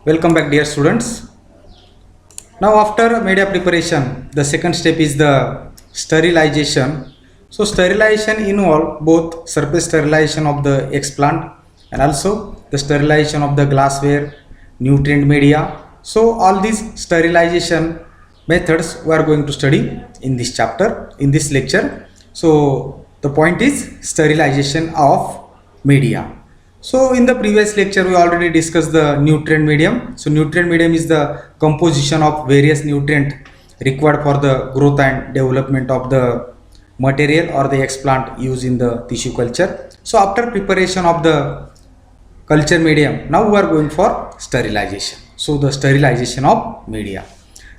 Welcome back, dear students. Now, after media preparation, the second step is the sterilization. So, sterilization involve both surface sterilization of the explant and also the sterilization of the glassware, nutrient media. So, all these sterilization methods we are going to study in this chapter, in this lecture. So, the point is sterilization of media. So in the previous lecture we already discussed the nutrient medium. So nutrient medium is the composition of various nutrient required for the growth and development of the material or the explant used in the tissue culture. So after preparation of the culture medium, now we are going for sterilization. So the sterilization of media.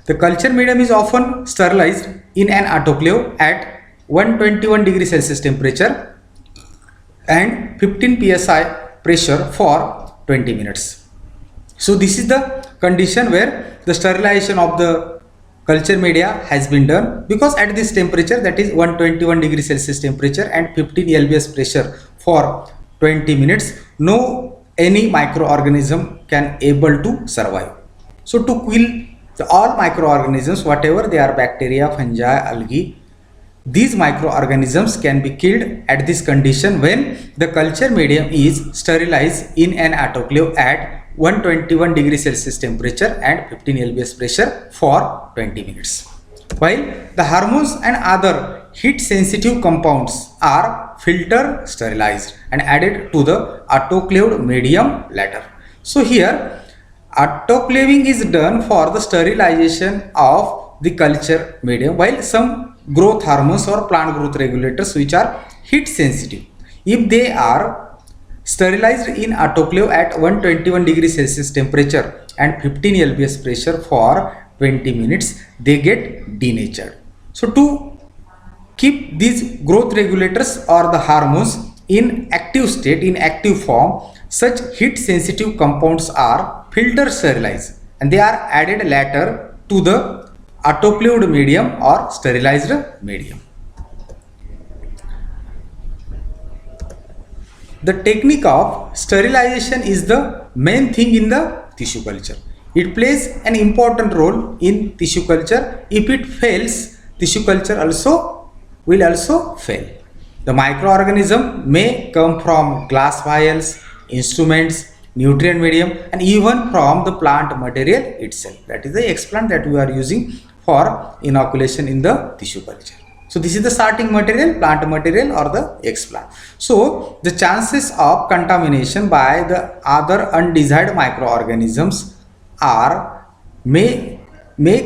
The culture medium is often sterilized in an autoclave at 121 degree Celsius temperature and 15 psi pressure for 20 minutes. So this is the condition where the sterilization of the culture media has been done, because at this temperature, that is 121 degree Celsius temperature and 15 lbs pressure for 20 minutes, no any microorganism can able to survive. So to kill all microorganisms, whatever they are, bacteria, fungi, algae, these microorganisms can be killed at this condition when the culture medium is sterilized in an autoclave at 121 degree Celsius temperature and 15 lbs pressure for 20 minutes. While the hormones and other heat sensitive compounds are filter sterilized and added to the autoclaved medium later. So here autoclaving is done for the sterilization of the culture medium, while some growth hormones or plant growth regulators which are heat sensitive, if they are sterilized in autoclave at 121 degree Celsius temperature and 15 lbs pressure for 20 minutes, they get denatured. So to keep these growth regulators or the hormones in active state, in active form, such heat sensitive compounds are filter sterilized and they are added later to the autoclaved medium or sterilized medium. The technique of sterilization is the main thing in the tissue culture. It plays an important role in tissue culture. If it fails, tissue culture will also fail. The microorganism may come from glass vials, instruments, nutrient medium, and even from the plant material itself. That is the explant that we are using for inoculation in the tissue culture. So this is the starting material, plant material or the explant. So the chances of contamination by the other undesired microorganisms may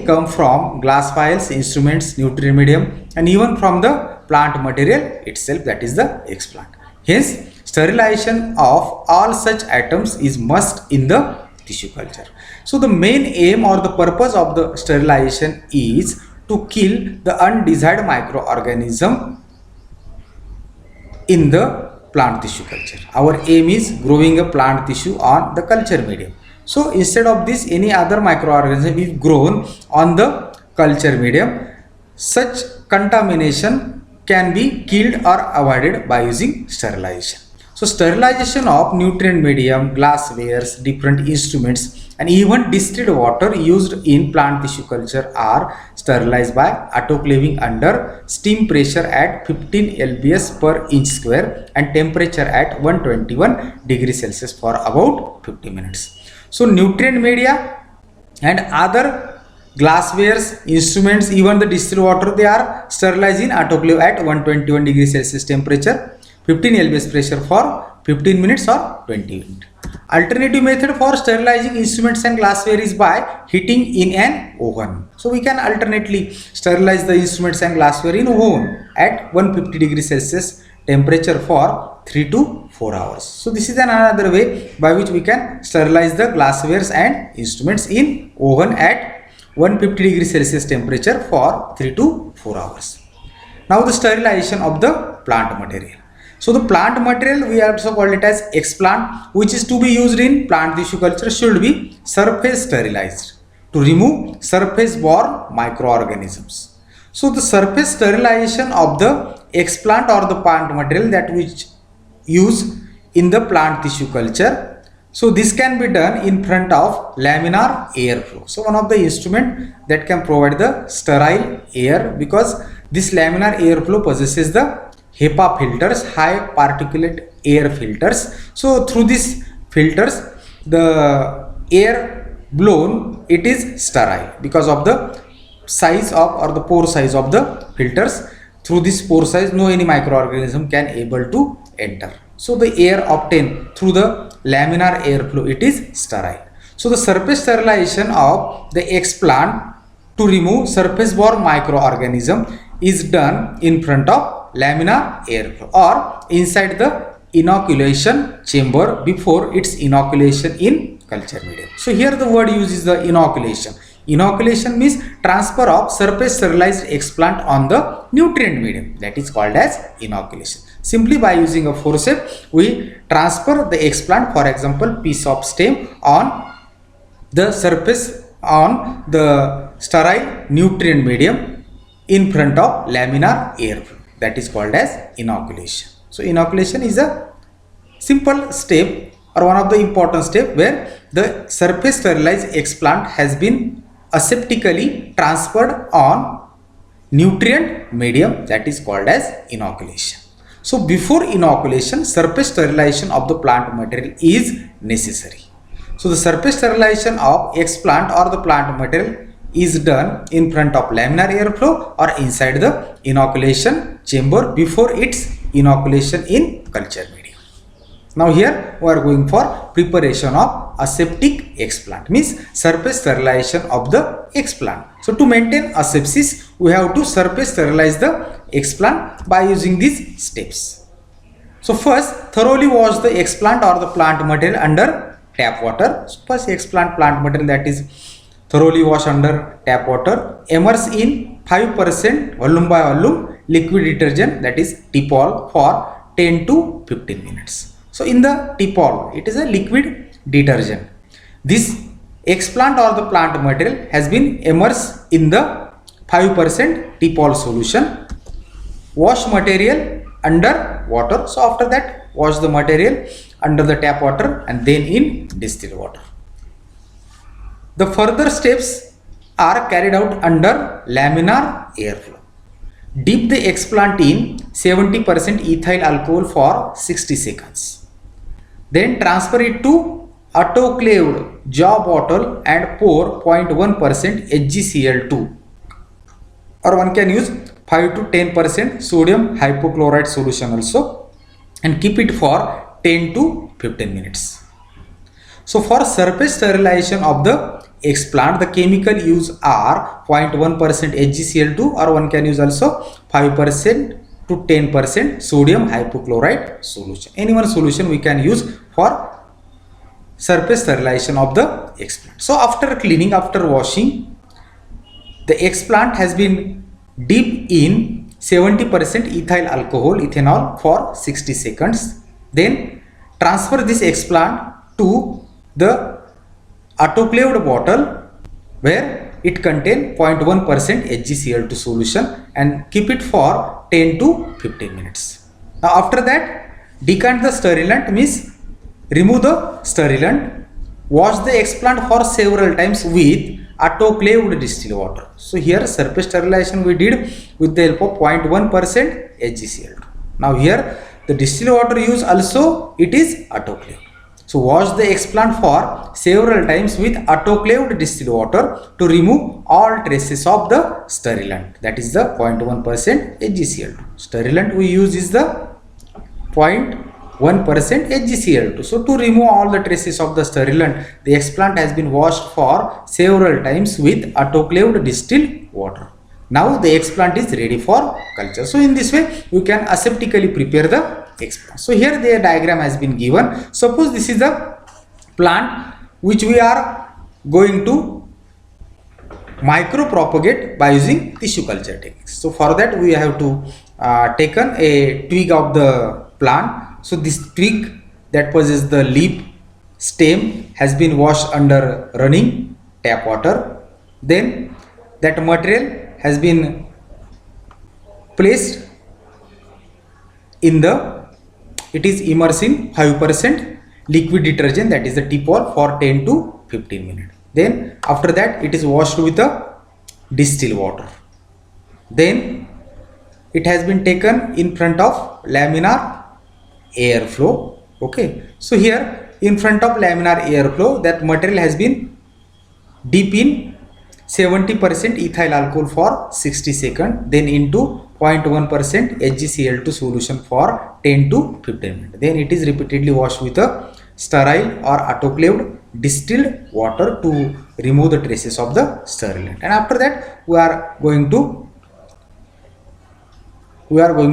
come from glass vials, instruments, nutrient medium, and even from the plant material itself, that is the explant. Hence sterilization of all such items is must in the tissue culture. So the main aim or the purpose of the sterilization is to kill the undesired microorganism in the plant tissue culture. Our aim is growing a plant tissue on the culture medium. So instead of this, any other microorganism is grown on the culture medium, such contamination can be killed or avoided by using sterilization. So sterilization of nutrient medium, glasswares, different instruments, and even distilled water used in plant tissue culture are sterilized by autoclaving under steam pressure at 15 lbs per inch square and temperature at 121 degrees Celsius for about 50 minutes. So nutrient media and other glasswares, instruments, even the distilled water, they are sterilized in autoclave at 121 degrees Celsius temperature, 15 lbs pressure for 15 minutes or 20 minutes. Alternative method for sterilizing instruments and glassware is by heating in an oven. So we can alternately sterilize the instruments and glassware in oven at 150 degrees Celsius temperature for 3 to 4 hours. So this is another way by which we can sterilize the glasswares and instruments in oven at 150 degrees Celsius temperature for 3 to 4 hours. Now the sterilization of the plant material. So the plant material, we also call it as explant, which is to be used in plant tissue culture, should be surface sterilized to remove surface borne microorganisms. So the surface sterilization of the explant or the plant material that we use in the plant tissue culture So this can be done in front of laminar airflow. So one of the instrument that can provide the sterile air, because this laminar airflow possesses the HEPA filters, high particulate air filters. So through these filters, the air blown, it is sterile because of the size of or the pore size of the filters. Through this pore size, no any microorganism can able to enter. So the air obtained through the laminar airflow, it is sterile. So the surface sterilization of the explant to remove surface borne microorganism is done in front of laminar airflow or inside the inoculation chamber before its inoculation in culture medium. So here the word used is the inoculation. Inoculation means transfer of surface sterilized explant on the nutrient medium, that is called as inoculation. Simply by using a forceps, we transfer the explant, for example piece of stem, on the surface on the sterile nutrient medium in front of laminar airflow, that is called as inoculation. So inoculation is a simple step or one of the important step where the surface sterilized explant has been aseptically transferred on nutrient medium, that is called as inoculation. So before inoculation, surface sterilization of the plant material is necessary. So the surface sterilization of explant or the plant material is done in front of laminar airflow or inside the inoculation chamber before its inoculation in culture medium. Now here we are going for preparation of aseptic explant, means surface sterilization of the explant. So to maintain asepsis, we have to surface sterilize the explant by using these steps. So first, thoroughly wash the explant or the plant material under tap water. So first explant plant material, that is thoroughly wash under tap water. Immerse in 5% volume by volume liquid detergent, that is Tipol, for 10 to 15 minutes. So in the Tipol, it is a liquid detergent. This explant or the plant material has been immersed in the 5% Tipol solution. Wash material under water. So after that, wash the material under the tap water and then in distilled water. The further steps are carried out under laminar airflow. Dip the explant in 70% ethyl alcohol for 60 seconds. Then transfer it to autoclaved jaw bottle and pour 0.1% HgCl2, or one can use 5 to 10% sodium hypochlorite solution also, and keep it for 10 to 15 minutes. So for surface sterilization of the explant, the chemical use are 0.1% HgCl2, or one can use also 5% to 10% sodium hypochlorite solution. Any one solution we can use for surface sterilization of the explant. So after cleaning, after washing, the explant has been dipped in 70% ethyl alcohol, ethanol, for 60 seconds. Then transfer this explant to the autoclaved bottle where it contains 0.1% HgCl2 solution and keep it for 10 to 15 minutes. Now after that, decant the sterilant, means remove the sterilant. Wash the explant for several times with autoclaved distilled water. So here surface sterilization we did with the help of 0.1% HgCl2. Now here the distilled water use also, it is autoclaved. So wash the explant for several times with autoclaved distilled water to remove all traces of the sterilant, that is the 0.1% HgCl2. Sterilant we use is the 0.1% HgCl2. So to remove all the traces of the sterilant, the explant has been washed for several times with autoclaved distilled water. Now the explant is ready for culture. So in this way you can aseptically prepare the explant. So here the diagram has been given. Suppose this is the plant which we are going to micropropagate by using tissue culture techniques. So for that we have to taken a twig of the plant. So this twig that possesses the leaf stem has been washed under running tap water. Then that material has been placed in the, it is immersed in 5% liquid detergent, that is the T-Pol, for 10 to 15 minutes. Then after that it is washed with the distilled water. Then it has been taken in front of laminar airflow. Okay, so here in front of laminar airflow, that material has been dipped in 70% ethyl alcohol for 60 seconds, then into 0.1% HgCl2 solution for 10 to 15 minutes. Then it is repeatedly washed with a sterile or autoclaved distilled water to remove the traces of the sterilant. And after that we are going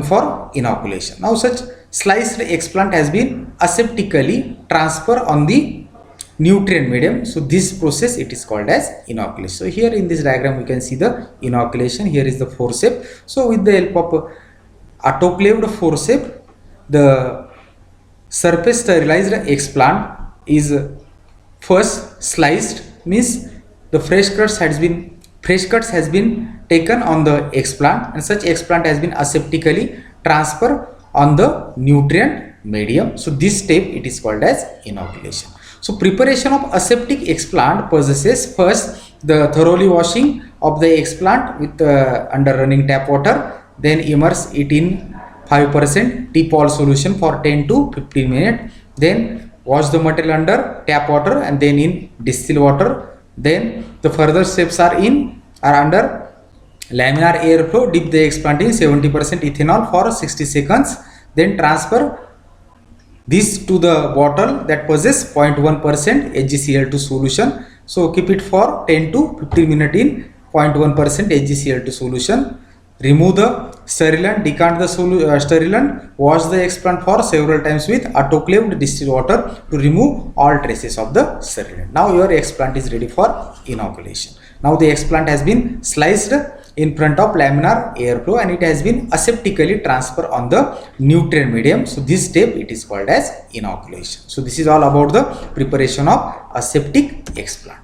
for inoculation. Now such sliced explant has been aseptically transferred on the nutrient medium. So this process, it is called as inoculation. So here in this diagram we can see the inoculation. Here is the forceps. So with the help of autoclaved forceps, the surface sterilized explant is first sliced, means the fresh cuts has been taken on the explant, and such explant has been aseptically transferred on the nutrient medium. So this step, it is called as inoculation. So preparation of aseptic explant possesses first the thoroughly washing of the explant with under running tap water, then immerse it in 5% T-Pol solution for 10 to 15 minutes, then wash the material under tap water and then in distilled water. Then the further steps are under laminar airflow. Dip the explant in 70% ethanol for 60 seconds, then transfer this to the bottle that possesses 0.1% HgCl2 solution. So keep it for 10 to 15 minutes in 0.1% HgCl2 solution. Remove the sterilant, decant the sterilant, wash the explant for several times with autoclaved distilled water to remove all traces of the sterilant. Now your explant is ready for inoculation. Now the explant has been sliced in front of laminar airflow and it has been aseptically transferred on the nutrient medium. So this step, it is called as inoculation. So this is all about the preparation of aseptic explant.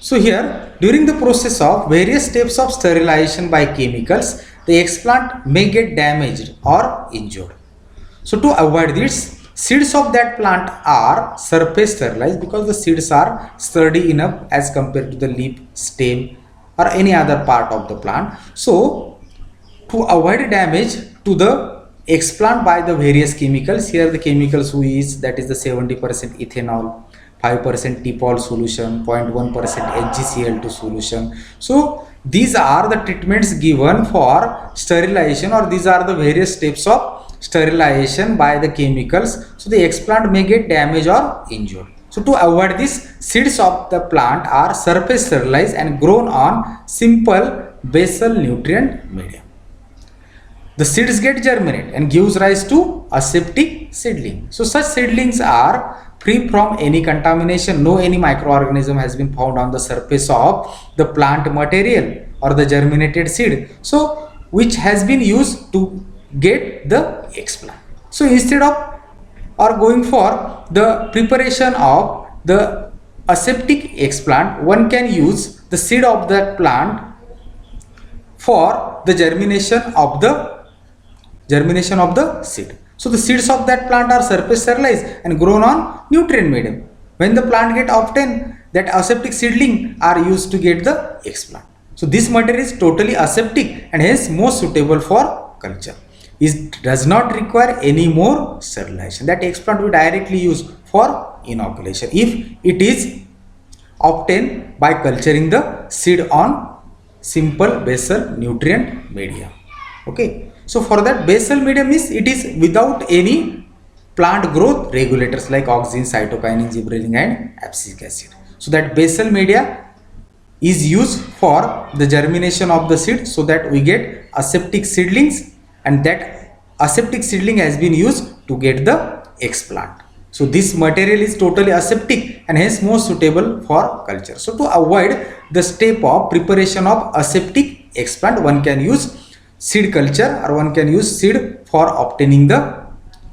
So here, during the process of various steps of sterilization by chemicals, the explant may get damaged or injured. So to avoid this, seeds of that plant are surface sterilized because the seeds are sturdy enough as compared to the leaf, stem or any other part of the plant. So to avoid damage to the explant by the various chemicals, here the chemicals we use, that is the 70% ethanol, 5% T-Pol solution, 0.1% HgCl2 solution. So these are the treatments given for sterilization, or these are the various steps of sterilization by the chemicals. So the explant may get damaged or injured. So to avoid this, seeds of the plant are surface sterilized and grown on simple basal nutrient medium. The seeds get germinate and gives rise to aseptic seedling. So such seedlings are free from any contamination. No any microorganism has been found on the surface of the plant material or the germinated seed, so which has been used to get the explant. So instead of or going for the preparation of the aseptic explant, one can use the seed of that plant for the germination of the seed. So the seeds of that plant are surface sterilized and grown on nutrient medium. When the plant get obtained, that aseptic seedling are used to get the explant. So this material is totally aseptic and hence most suitable for culture. It does not require any more sterilization. That explant we directly use for inoculation if it is obtained by culturing the seed on simple basal nutrient medium. Okay. So for that basal medium is, it is without any plant growth regulators like auxin, cytokinin, gibberellin and abscisic acid. So that basal media is used for the germination of the seed, so that we get aseptic seedlings, and that aseptic seedling has been used to get the explant. So this material is totally aseptic and hence most suitable for culture. So to avoid the step of preparation of aseptic explant, one can use seed culture, or one can use seed for obtaining the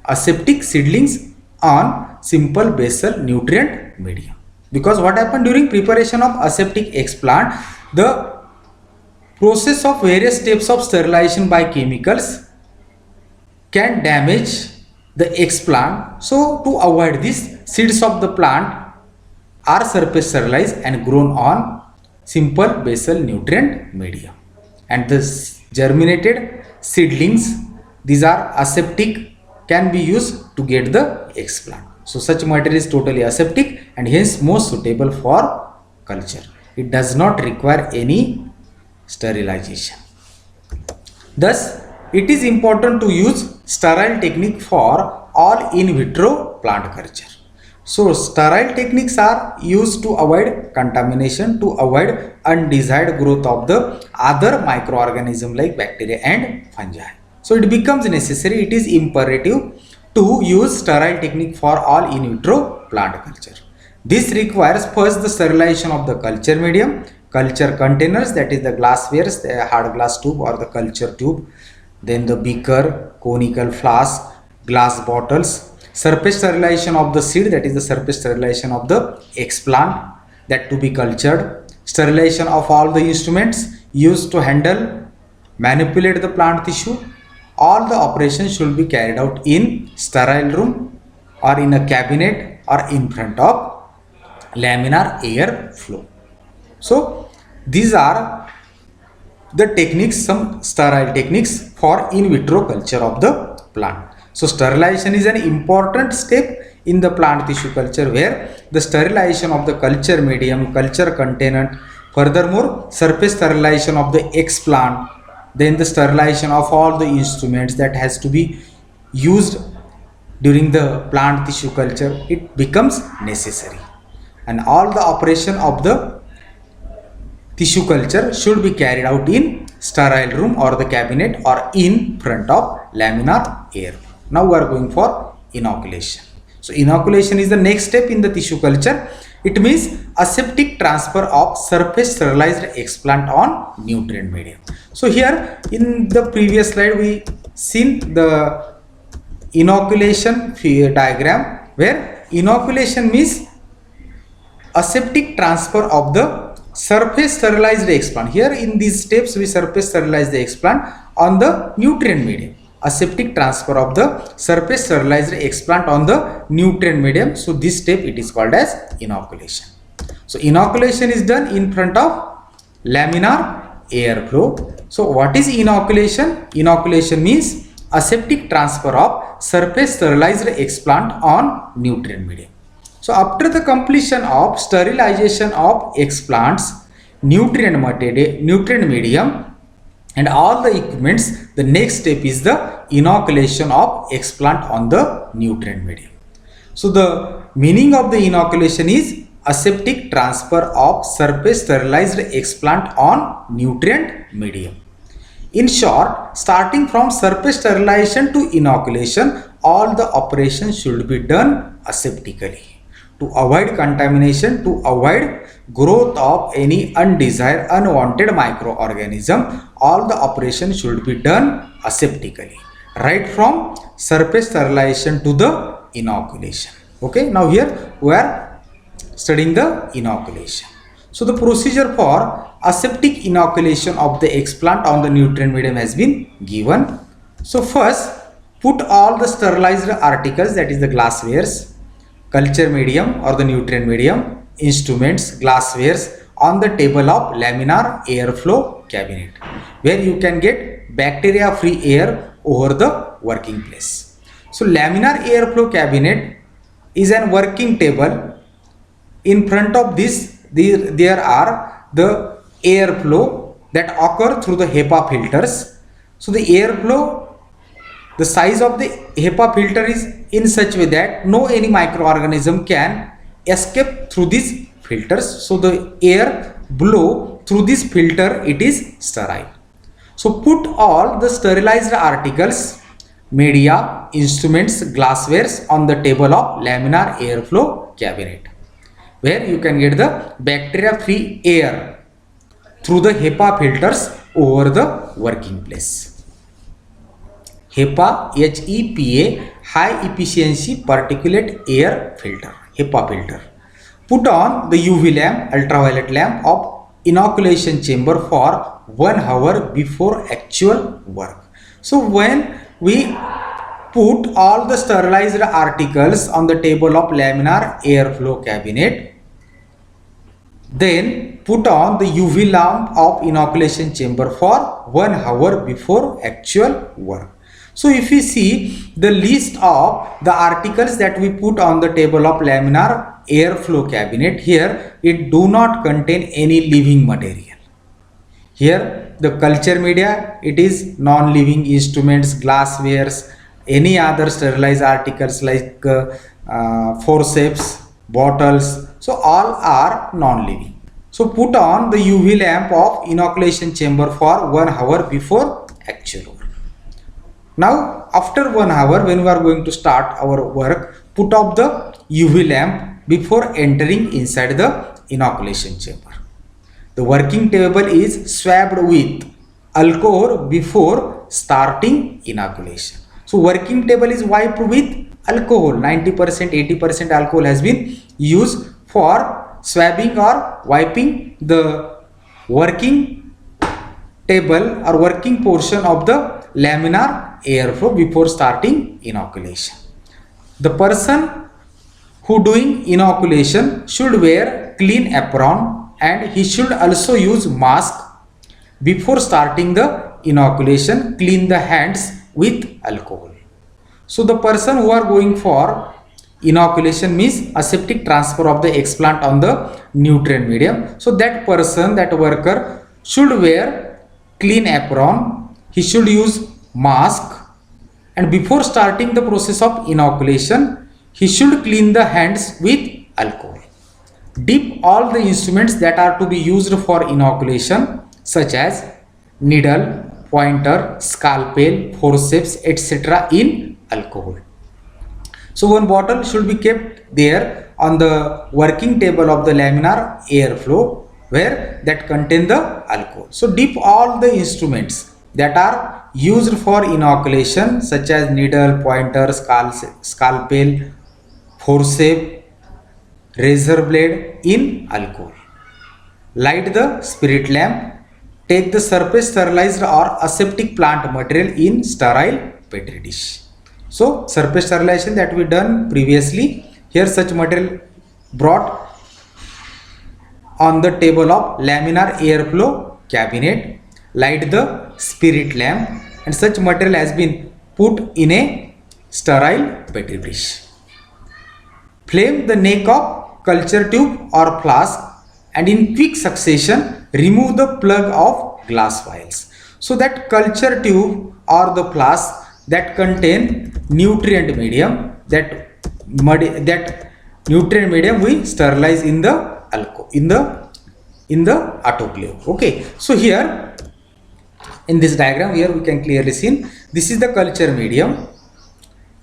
aseptic seedlings on simple basal nutrient medium. Because what happened during preparation of aseptic explant, the process of various steps of sterilization by chemicals can damage the explant. So to avoid this, seeds of the plant are surface sterilized and grown on simple basal nutrient medium, and the germinated seedlings, these are aseptic, can be used to get the explant. So such material is totally aseptic and hence most suitable for culture. It does not require any sterilization. Thus, it is important to use sterile technique for all in vitro plant culture. So, sterile techniques are used to avoid contamination, to avoid undesired growth of the other microorganisms like bacteria and fungi. So, it becomes necessary, it is imperative to use sterile technique for all in vitro plant culture. This requires first the sterilization of the culture medium, culture containers, that is the glasswares, the hard glass tube or the culture tube, then the beaker, conical flask, glass bottles, surface sterilization of the seed, that is the surface sterilization of the explant that to be cultured, sterilization of all the instruments used to handle, manipulate the plant tissue. All the operations should be carried out in sterile room or in a cabinet or in front of laminar air flow. So these are the techniques, some sterile techniques for in vitro culture of the plant. So sterilization is an important step in the plant tissue culture, where the sterilization of the culture medium, culture container, furthermore surface sterilization of the explant, then the sterilization of all the instruments that has to be used during the plant tissue culture, it becomes necessary, and all the operation of the tissue culture should be carried out in sterile room or the cabinet or in front of laminar air. Now we are going for inoculation. So inoculation is the next step in the tissue culture. It means aseptic transfer of surface sterilized explant on nutrient medium. So here in the previous slide we seen the inoculation diagram, where inoculation means aseptic transfer of the surface sterilized explant. Here in these steps we surface sterilize the explant on the nutrient medium. Aseptic transfer of the surface sterilized explant on the nutrient medium. So this step it is called as inoculation. So inoculation is done in front of laminar air flow. So what is inoculation? Inoculation means aseptic transfer of surface sterilized explant on nutrient medium. So after the completion of sterilization of explants, nutrient medium and all the equipments, the next step is the inoculation of explant on the nutrient medium. So the meaning of the inoculation is aseptic transfer of surface sterilized explant on nutrient medium. In short, starting from surface sterilization to inoculation, all the operations should be done aseptically, to avoid contamination, to avoid growth of any undesired, unwanted microorganism. All the operations should be done aseptically, right from surface sterilization to the inoculation. Okay, now here we are studying the inoculation. So the procedure for aseptic inoculation of the explant on the nutrient medium has been given. So first, put all the sterilized articles, that is the glasswares, culture medium or the nutrient medium, instruments, glasswares on the table of laminar airflow cabinet, where you can get bacteria free air over the working place. So laminar airflow cabinet is an working table. In front of this there are the airflow that occur through the HEPA filters. So the airflow, the size of the HEPA filter is in such way that no any microorganism can escape through these filters. So the air blow through this filter, it is sterile. So put all the sterilized articles, media, instruments, glasswares on the table of laminar airflow cabinet, where you can get the bacteria free air through the HEPA filters over the working place. HEPA, HEPA, high efficiency particulate air filter, HEPA filter. Put on the UV lamp, ultraviolet lamp of inoculation chamber for 1 hour before actual work. So when we put all the sterilized articles on the table of laminar airflow cabinet. Then put on the UV lamp of inoculation chamber for 1 hour before actual work. So if we see the list of the articles that we put on the table of laminar airflow cabinet, here it do not contain any living material. Here the culture media, it is non-living instruments, glasswares, any other sterilized articles like forceps, bottles, so all are non-living. So put on the UV lamp of inoculation chamber for 1 hour before actual work. Now after 1 hour, when we are going to start our work, put off the UV lamp before entering inside the inoculation chamber. The working table is swabbed with alcohol before starting inoculation. So working table is wiped with alcohol. 90%, 80% alcohol has been used for swabbing or wiping the working table or working portion of the laminar airflow before starting inoculation. The person who doing inoculation should wear clean apron, and he should also use mask before starting the inoculation. Clean the hands with alcohol. So the person who are going for inoculation means aseptic transfer of the explant on the nutrient medium. So that person, that worker should wear clean apron, he should use mask, and before starting the process of inoculation, he should clean the hands with alcohol. Dip all the instruments that are to be used for inoculation, such as needle, pointer, scalpel, forceps, etc. in alcohol. So one bottle should be kept there on the working table of the laminar airflow where that contain the alcohol. So dip all the instruments that are used for inoculation, such as needle, pointer, scalpel, forceps, razor blade, in alcohol. Light the spirit lamp. Take the surface sterilized or aseptic plant material in sterile petri dish. So surface sterilization that we done previously, here such material brought on the table of laminar airflow cabinet. Light the spirit lamp, and such material has been put in a sterile petri dish. Flame the neck of culture tube or flask, and in quick succession remove the plug of glass vials. So that culture tube or the flask that contain nutrient medium, that nutrient medium we sterilize in the alcohol, in the autoclave. Okay, so here in this diagram, here we can clearly see this is the culture medium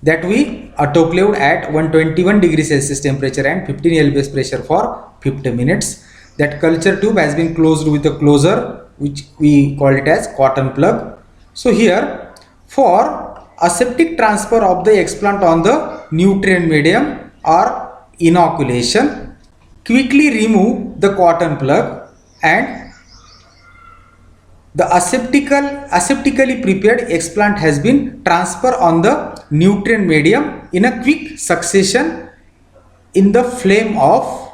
that we autoclaved at 121 degrees Celsius temperature and 15 lbs pressure for 50 minutes. That culture tube has been closed with a closure which we call it as cotton plug. So here, for aseptic transfer of the explant on the nutrient medium or inoculation, quickly remove the cotton plug and the aseptically prepared explant has been transferred on the nutrient medium in a quick succession in the flame of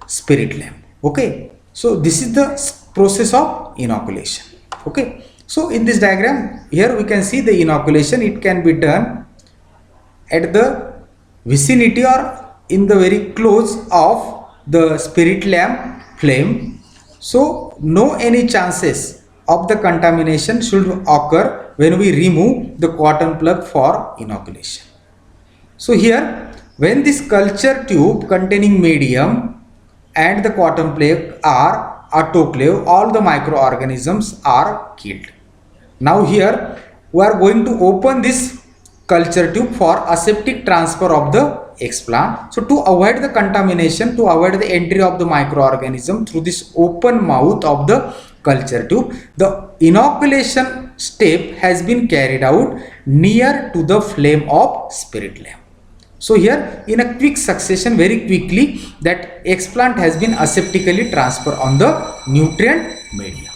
spirit lamp. Okay, so this is the process of inoculation. Okay, so in this diagram here we can see the inoculation. It can be done at the vicinity or in the very close of the spirit lamp flame. So no any chances of the contamination should occur when we remove the cotton plug for inoculation. So here, when this culture tube containing medium and the cotton plug are autoclave, all the microorganisms are killed. Now here we are going to open this culture tube for aseptic transfer of the explant. So to avoid the contamination, to avoid the entry of the microorganism through this open mouth of the culture tube, the inoculation step has been carried out near to the flame of spirit lamp. So here in a quick succession, very quickly, that explant has been aseptically transferred on the nutrient medium.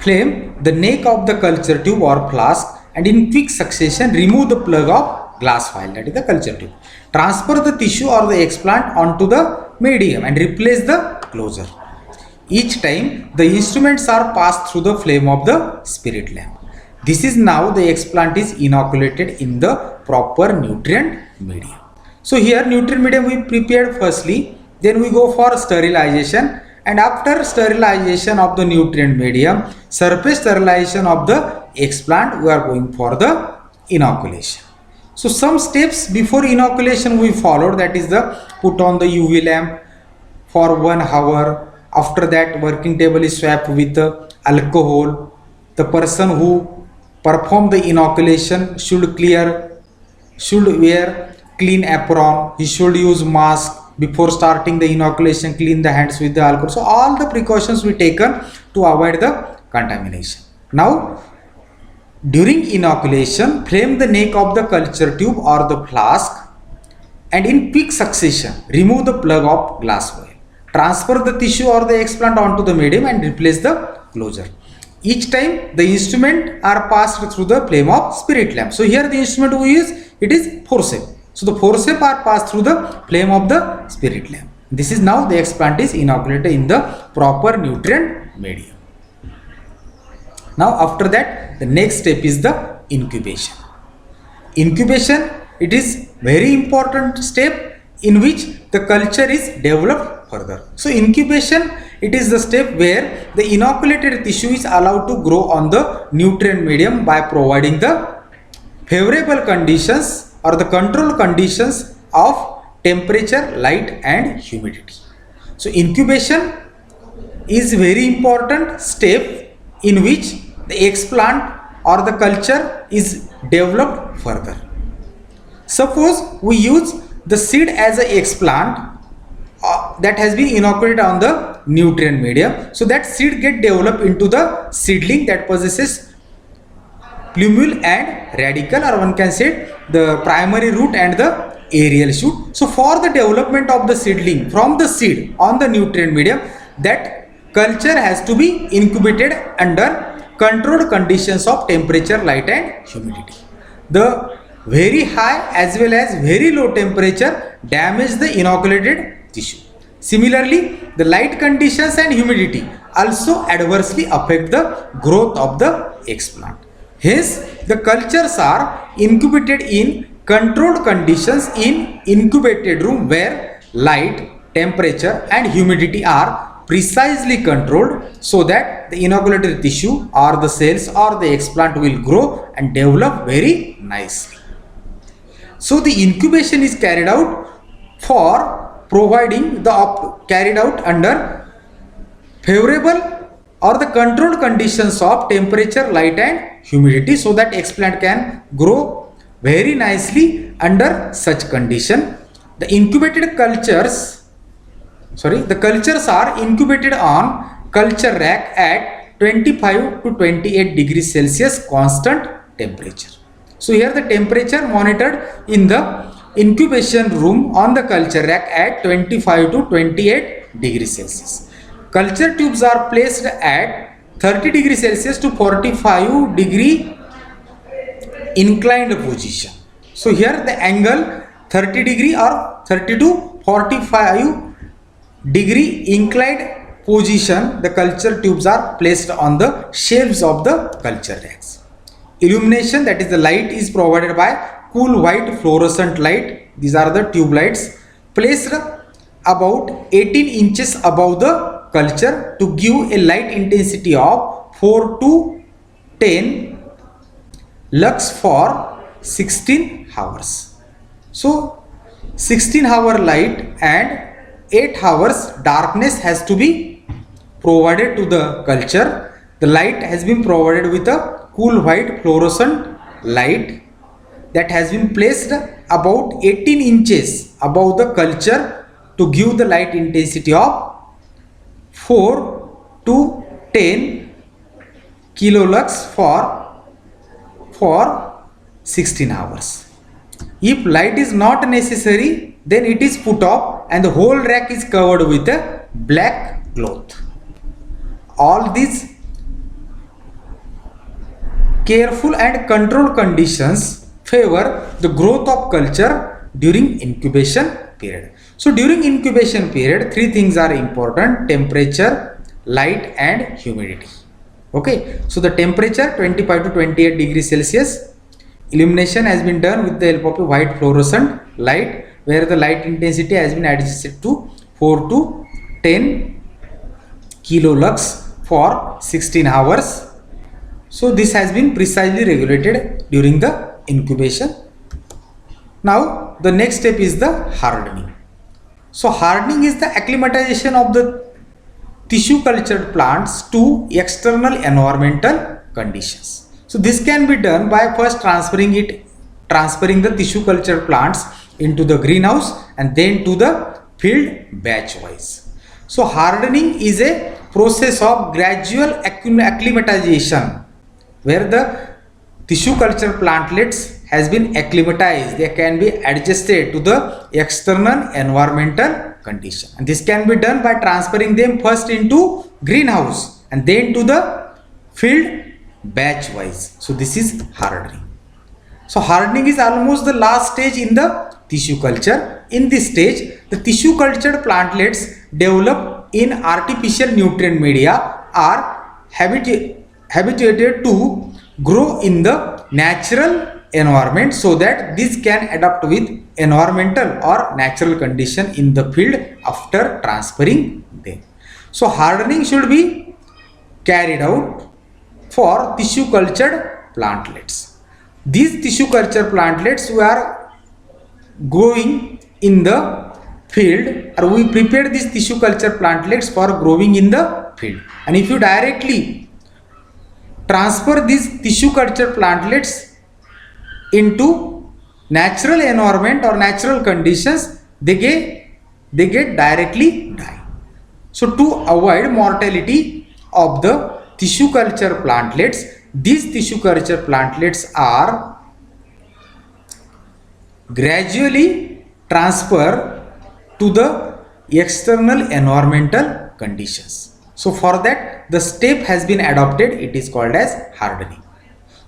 flame the neck of the culture tube or flask and in quick succession remove the plug of glass vial, that is the culture tube. Transfer the tissue or the explant onto the medium and replace the closure. Each time the instruments are passed through the flame of the spirit lamp. This is now the explant is inoculated in the proper nutrient medium. So here nutrient medium we prepared firstly, then we go for sterilization, and after sterilization of the nutrient medium, surface sterilization of the explant, we are going for the inoculation. So some steps before inoculation we followed, that is the put on the UV lamp for 1 hour. After that working table is swapped with the alcohol. The person who perform the inoculation should wear clean apron. He should use mask. Before starting the inoculation, clean the hands with the alcohol. So all the precautions we taken to avoid the contamination. Now during inoculation, flame the neck of the culture tube or the flask and in quick succession remove the plug of glass vial. Transfer the tissue or the explant onto the medium and replace the closure. Each time the instrument are passed through the flame of spirit lamp. So here the instrument we use, it is forceps. So the forceps are passed through the flame of the spirit lamp. This is now the explant is inoculated in the proper nutrient medium. Now after that the next step is the incubation. Incubation, it is very important step in which the culture is developed further. So incubation, it is the step where the inoculated tissue is allowed to grow on the nutrient medium by providing the favorable conditions or the control conditions of temperature, light and humidity. So incubation is very important step in which the explant or the culture is developed further. Suppose we use the seed as a explant that has been inoculated on the nutrient medium. So that seed get developed into the seedling that possesses plumule and radicle, or one can say the primary root and the aerial shoot. So for the development of the seedling from the seed on the nutrient medium, that culture has to be incubated under controlled conditions of temperature, light and humidity. The very high as well as very low temperature damage the inoculated tissue. Similarly, the light conditions and humidity also adversely affect the growth of the explant. Hence, the cultures are incubated in controlled conditions in incubated room where light, temperature and humidity are precisely controlled so that the inoculated tissue or the cells or the explant will grow and develop very nicely. So the incubation is carried out for providing carried out under favorable or the controlled conditions of temperature, light and humidity, so that explant can grow very nicely under such condition. The cultures are incubated on culture rack at 25 to 28 degrees Celsius constant temperature. So here the temperature monitored in the incubation room on the culture rack at 25 to 28 degrees Celsius. Culture tubes are placed at 30 degrees Celsius to 45 degree inclined position. So here the angle 30 degree or 30 to 45 degree inclined position, the culture tubes are placed on the shelves of the culture racks. Illumination, that is the light, is provided by cool white fluorescent light. These are the tube lights placed about 18 inches above the culture to give a light intensity of 4 to 10 lux for 16 hours. So 16-hour light and 8 hours darkness has to be provided to the culture. The light has been provided with a cool white fluorescent light that has been placed about 18 inches above the culture to give the light intensity of 4 to 10 kilolux for 16 hours. If light is not necessary, then it is put off and the whole rack is covered with a black cloth. All these careful and controlled conditions favor the growth of culture during incubation period. So during incubation period, three things are important: temperature, light and humidity. Okay, so the temperature 25 to 28 degrees Celsius. Illumination has been done with the help of a white fluorescent light, where the light intensity has been adjusted to 4 to 10 kilolux for 16 hours. So this has been precisely regulated during the incubation. Now the next step is the hardening. So hardening is the acclimatization of the tissue cultured plants to external environmental conditions. So this can be done by first transferring the tissue cultured plants into the greenhouse and then to the field batch wise. So hardening is a process of gradual acclimatization where the tissue culture plantlets has been acclimatized. They can be adjusted to the external environmental condition, and this can be done by transferring them first into greenhouse and then to the field batch wise. So this is hardening. So hardening is almost the last stage in the tissue culture. In this stage, the tissue cultured plantlets develop in artificial nutrient media are habituated to grow in the natural environment so that this can adapt with environmental or natural condition in the field after transferring them. So hardening should be carried out for tissue cultured plantlets. These tissue culture plantlets were growing in the field, or we prepare these tissue culture plantlets for growing in the field. And if you directly transfer these tissue culture plantlets into natural environment or natural conditions, they get directly die. So to avoid mortality of the tissue culture plantlets, these tissue culture plantlets are gradually transferred to the external environmental conditions. So for that, the step has been adopted. It is called as hardening.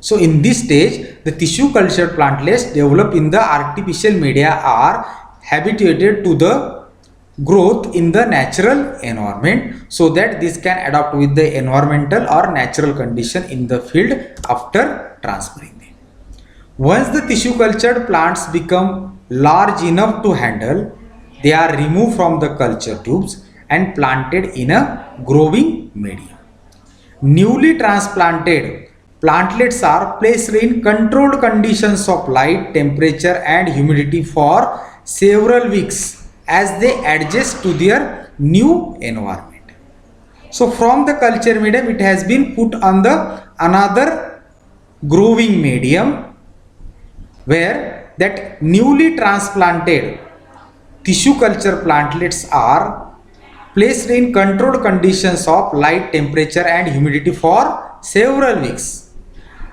So in this stage, the tissue cultured plantlets developed in the artificial media are habituated to the growth in the natural environment so that this can adapt with the environmental or natural condition in the field after transferring them. Once the tissue cultured plants become large enough to handle, they are removed from the culture tubes and planted in a growing medium. Newly transplanted plantlets are placed in controlled conditions of light, temperature and humidity for several weeks as they adjust to their new environment. So from the culture medium, it has been put on the another growing medium where that newly transplanted tissue culture plantlets are placed in controlled conditions of light, temperature and humidity for several weeks.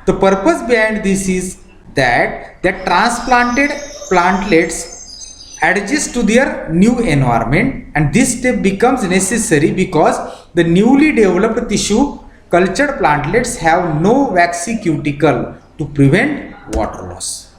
The purpose behind this is that the transplanted plantlets adjust to their new environment, and this step becomes necessary because the newly developed tissue cultured plantlets have no waxy cuticle to prevent water loss.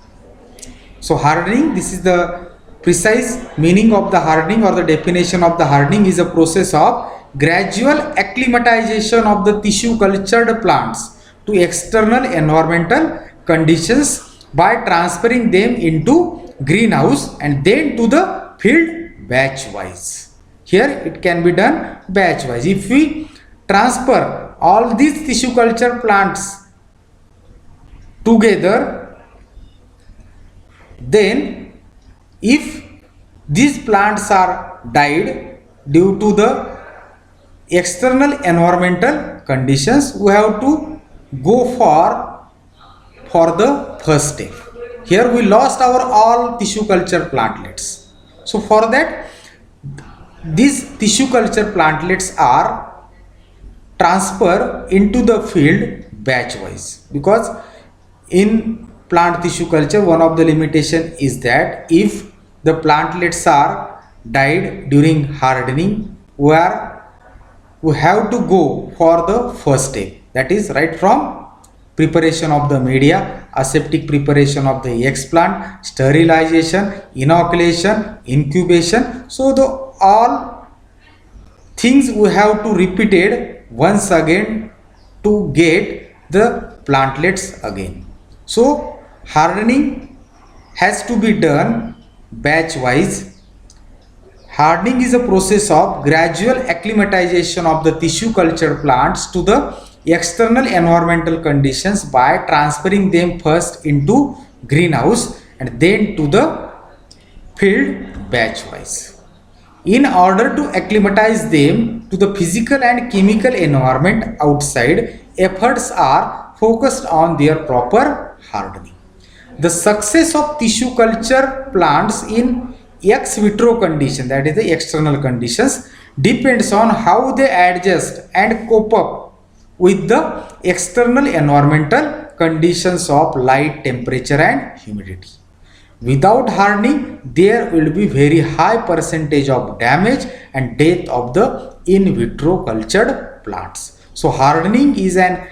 So hardening, this is the precise meaning of the hardening, or the definition of the hardening is a process of gradual acclimatization of the tissue cultured plants to external environmental conditions by transferring them into greenhouse and then to the field batch wise. Here it can be done batch wise. If we transfer all these tissue culture plants together, then if these plants are died due to the external environmental conditions, we have to go for the first step. Here we lost our all tissue culture plantlets. So for that, these tissue culture plantlets are transferred into the field batch wise, because in plant tissue culture one of the limitation is that if the plantlets are died during hardening, we have to go for the first step, that is right from preparation of the media, aseptic preparation of the explant, sterilization, inoculation, incubation. So the all things we have to repeat it once again to get the plantlets again. So hardening has to be done batch wise. Hardening is a process of gradual acclimatization of the tissue culture plants to the external environmental conditions by transferring them first into greenhouse and then to the field batch wise. In order to acclimatize them to the physical and chemical environment outside, efforts are focused on their proper hardening. The success of tissue culture plants in ex vitro condition, that is the external conditions, depends on how they adjust and cope up with the external environmental conditions of light, temperature and humidity. Without hardening, there will be very high percentage of damage and death of the in vitro cultured plants. So hardening is an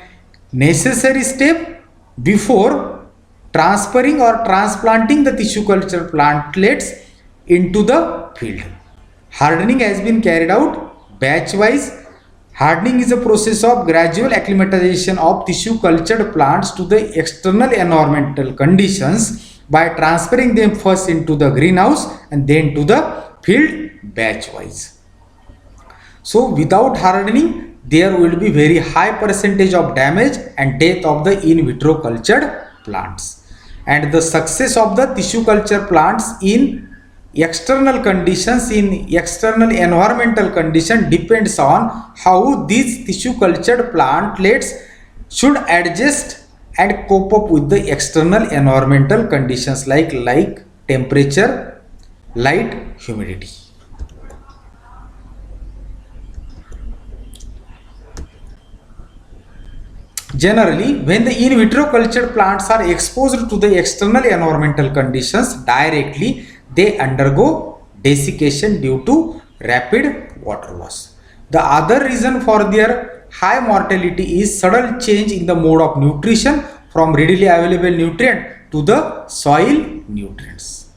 necessary step before transferring or transplanting the tissue culture plantlets into the field. Hardening has been carried out batch wise. Hardening is a process of gradual acclimatization of tissue cultured plants to the external environmental conditions by transferring them first into the greenhouse and then to the field batch wise. So without hardening, there will be very high percentage of damage and death of the in vitro cultured plants. And the success of the tissue culture plants in external conditions, in external environmental condition, depends on how these tissue cultured plantlets should adjust and cope up with the external environmental conditions like temperature, light, humidity. Generally, when the in vitro cultured plants are exposed to the external environmental conditions directly, they undergo desiccation due to rapid water loss. The other reason for their high mortality is sudden change in the mode of nutrition from readily available nutrient to the soil nutrients.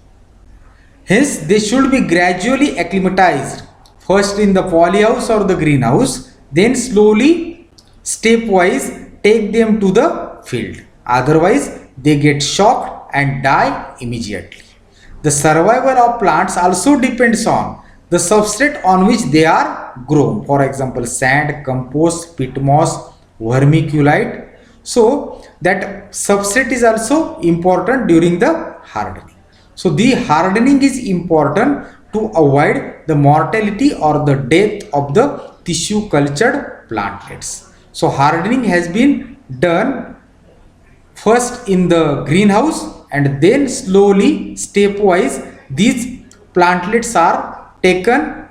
Hence, they should be gradually acclimatized first in the polyhouse or the greenhouse, then slowly, stepwise, take them to the field. Otherwise, they get shocked and die immediately. The survival of plants also depends on the substrate on which they are grown. For example, sand, compost, peat moss, vermiculite. So that substrate is also important during the hardening. So the hardening is important to avoid the mortality or the death of the tissue cultured plantlets. So hardening has been done first in the greenhouse and then slowly, stepwise, these plantlets are taken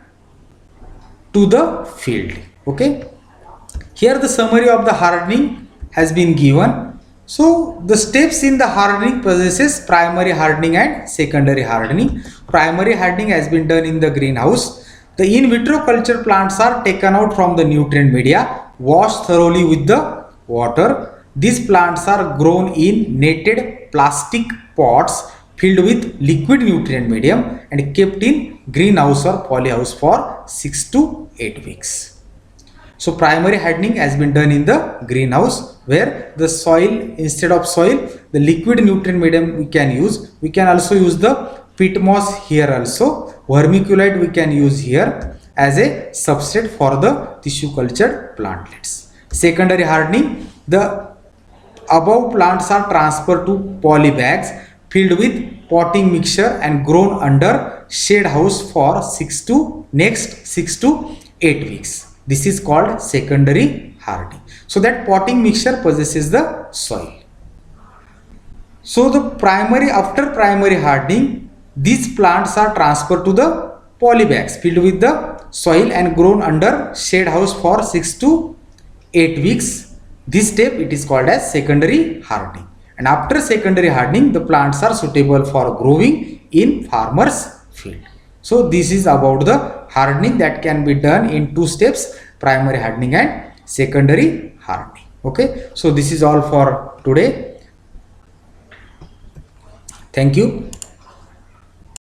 to the field. Okay. Here the summary of the hardening has been given. So the steps in the hardening possesses primary hardening and secondary hardening. Primary hardening has been done in the greenhouse. The in vitro culture plants are taken out from the nutrient media, washed thoroughly with the water. These plants are grown in netted plastic pots filled with liquid nutrient medium and kept in greenhouse or polyhouse for 6 to 8 weeks. So primary hardening has been done in the greenhouse where the soil, instead of soil, the liquid nutrient medium we can use. We can also use the peat moss here also. Vermiculite we can use here as a substrate for the tissue cultured plantlets. Secondary hardening, the above plants are transferred to poly bags filled with potting mixture and grown under shade house for 6 to 8 weeks. This is called secondary hardening. So that potting mixture possesses the soil. So the after primary hardening, these plants are transferred to the poly bags filled with the soil and grown under shade house for 6 to 8 weeks. This step it is called as secondary hardening. And after secondary hardening, the plants are suitable for growing in farmers' field. So this is about the hardening that can be done in 2 steps, primary hardening and secondary hardening. Okay, so this is all for today. Thank you.